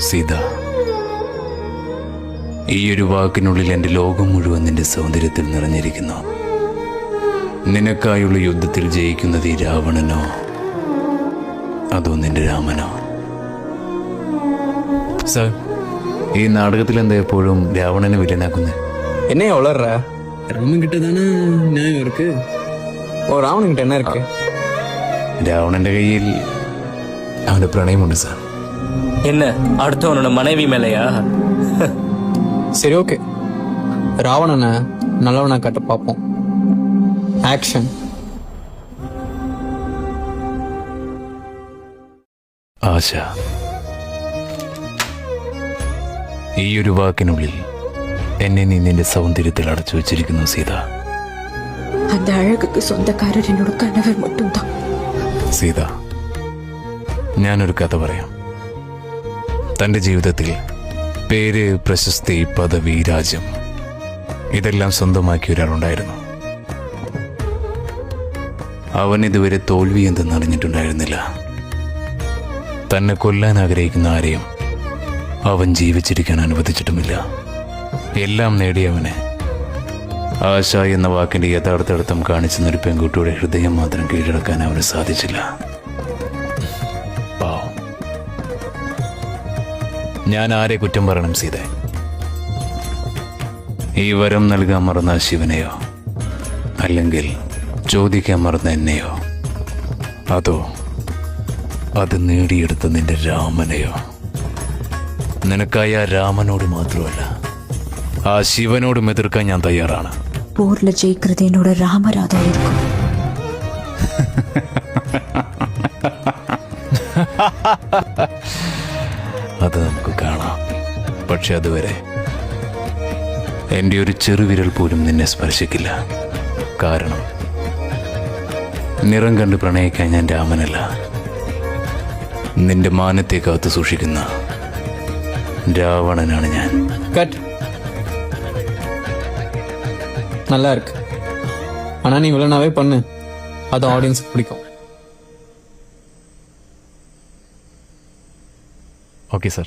സീത, ഈയൊരു വാക്കിനുള്ളിൽ എൻ്റെ ലോകം മുഴുവൻ നിന്റെ സൗന്ദര്യത്തിൽ നിറഞ്ഞിരിക്കുന്നു. നിനക്കായുള്ള യുദ്ധത്തിൽ ജയിക്കുന്നത് ഈ രാവണനോ അതോ നിന്റെ രാമനോ? സർ, ഈ നാടകത്തിൽ എന്താ എപ്പോഴും രാവണനെ വില്ലനാക്കുന്നത്? என்ன வளர்ற ராமன் கிட்ட தானே நியாயம் இருக்கு. ஓ, ராவணன் கிட்ட என்ன இருக்கு? രാവണന്റെ കയ്യിൽ അവന്റെ പ്രണയമുണ്ട് സാർ. என்ன அடுத்தவனோட மனைவி மேலையா? சரி, ஓகே. ராவணனை நல்லவனா காட்ட பார்ப்போம். ஆக்ஷன். ആശ, ഈയൊരു വാക്കിനുള്ളിൽ എന്നെ നീ നിന്റെ സൗന്ദര്യത്തിൽ അടച്ചു വെച്ചിരിക്കുന്നു സീത. அந்த அழகுக்கு சொந்தக்காரர் என்னோட கணவர் மட்டும்தான். സീത, ഞാനൊരു കഥ പറയാം. തൻ്റെ ജീവിതത്തിൽ പേര്, പ്രശസ്തി, പദവി, രാജ്യം ഇതെല്ലാം സ്വന്തമാക്കിയ ഒരാളുണ്ടായിരുന്നു. അവൻ ഇതുവരെ തോൽവി എന്തെന്ന് അറിഞ്ഞിട്ടുണ്ടായിരുന്നില്ല. തന്നെ കൊല്ലാൻ ആഗ്രഹിക്കുന്ന ആരെയും അവൻ ജീവിച്ചിരിക്കാൻ അനുവദിച്ചിട്ടുമില്ല. എല്ലാം നേടിയവനെ ആശ എന്ന വാക്കിന്റെ യഥാർത്ഥ അർത്ഥം കാണിച്ചെന്നൊരു പെൺകുട്ടിയുടെ ഹൃദയം മാത്രം കീഴടക്കാൻ അവന് സാധിച്ചില്ല. പാവം. ഞാൻ ആരെ കുറ്റം പറയണം സീതേ? ഈ വരം നൽകാൻ മറന്ന ശിവനെയോ, അല്ലെങ്കിൽ ചോദിക്കാൻ മറന്ന എന്നെയോ, അതോ അത് നേടിയെടുത്ത നിന്റെ രാമനെയോ? നിനക്കായി ആ രാമനോട് മാത്രമല്ല, ആ ശിവനോടും എതിർക്കാൻ ഞാൻ തയ്യാറാണ്. போர்ல ஜெயிக்கிறது என்னோட ராமராதா இருக்கும். അത് നമുക്ക് കാണാം. പക്ഷെ അതുവരെ എൻ്റെ ഒരു ചെറുവിരൽ പോലും നിന്നെ സ്പർശിക്കില്ല. കാരണം നിറം കണ്ട് പ്രണയിക്കാൻ ഞാൻ രാമനല്ല, നിന്റെ മാനത്തെ കാത്തു സൂക്ഷിക്കുന്ന രാവണനാണ് ഞാൻ. கட். நல்லா இருக்கு. ஆனா நீ வில்லனாவே பண்ணு, அது ஆடியன்ஸுக்கு பிடிக்கும். Okay sir.